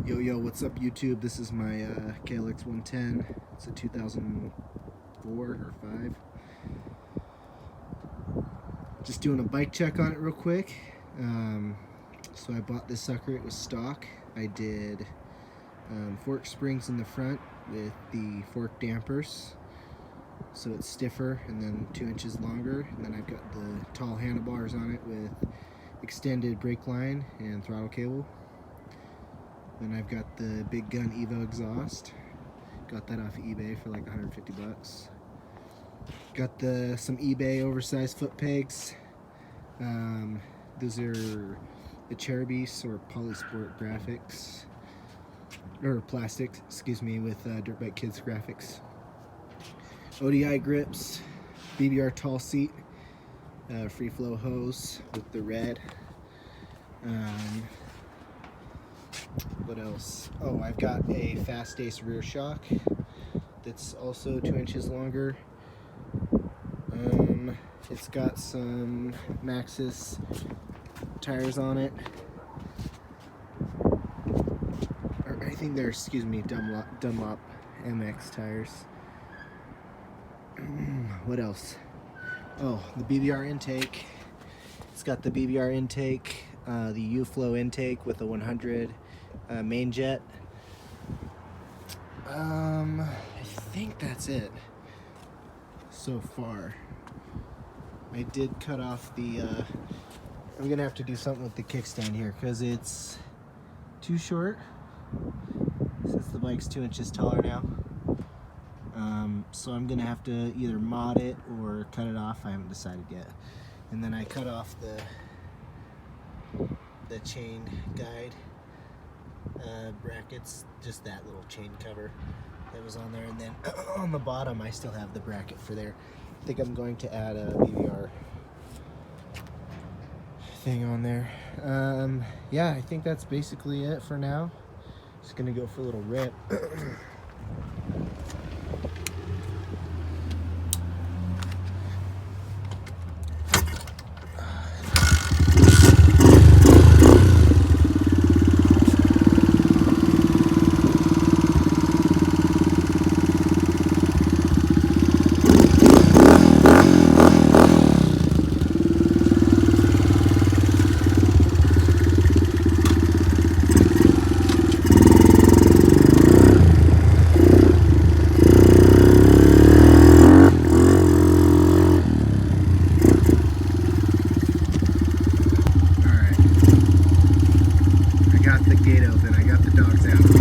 Yo, what's up YouTube? This is my KLX 110. It's a 2004 or 5. Just doing a bike check on it real quick. So I bought this sucker, it was stock. I did fork springs in the front with the fork dampers, so it's stiffer and then 2 inches longer. And then I've got the tall handlebars on it with extended brake line and throttle cable. Then I've got the Big Gun Evo exhaust. Got that off of eBay for like 150 bucks. Got some eBay oversized foot pegs. Those are the Cherubies or Polysport graphics, or plastic, excuse me, with Dirt Bike Kids graphics. ODI grips, BBR tall seat, free flow hose with the red. What else? Oh, I've got a Fast Ace rear shock that's also 2 inches longer. It's got some Maxxis tires on it. Or I think they're, excuse me, Dunlop MX tires. What else? Oh, the BBR intake. It's got the BBR intake, the U-Flow intake with a 100 main jet. I think that's it so far. I did cut off the I'm gonna have to do something with the kickstand here because it's too short since the bike's 2 inches taller now. So I'm gonna have to either mod it or cut it off. I haven't decided yet. And then I cut off the chain guide brackets, just that little chain cover that was on there, and then on the bottom I still have the bracket for there. I think I'm going to add a BBR thing on there. Yeah, I think that's basically it for now. Just gonna go for a little rip. The gate open, I got the dogs out.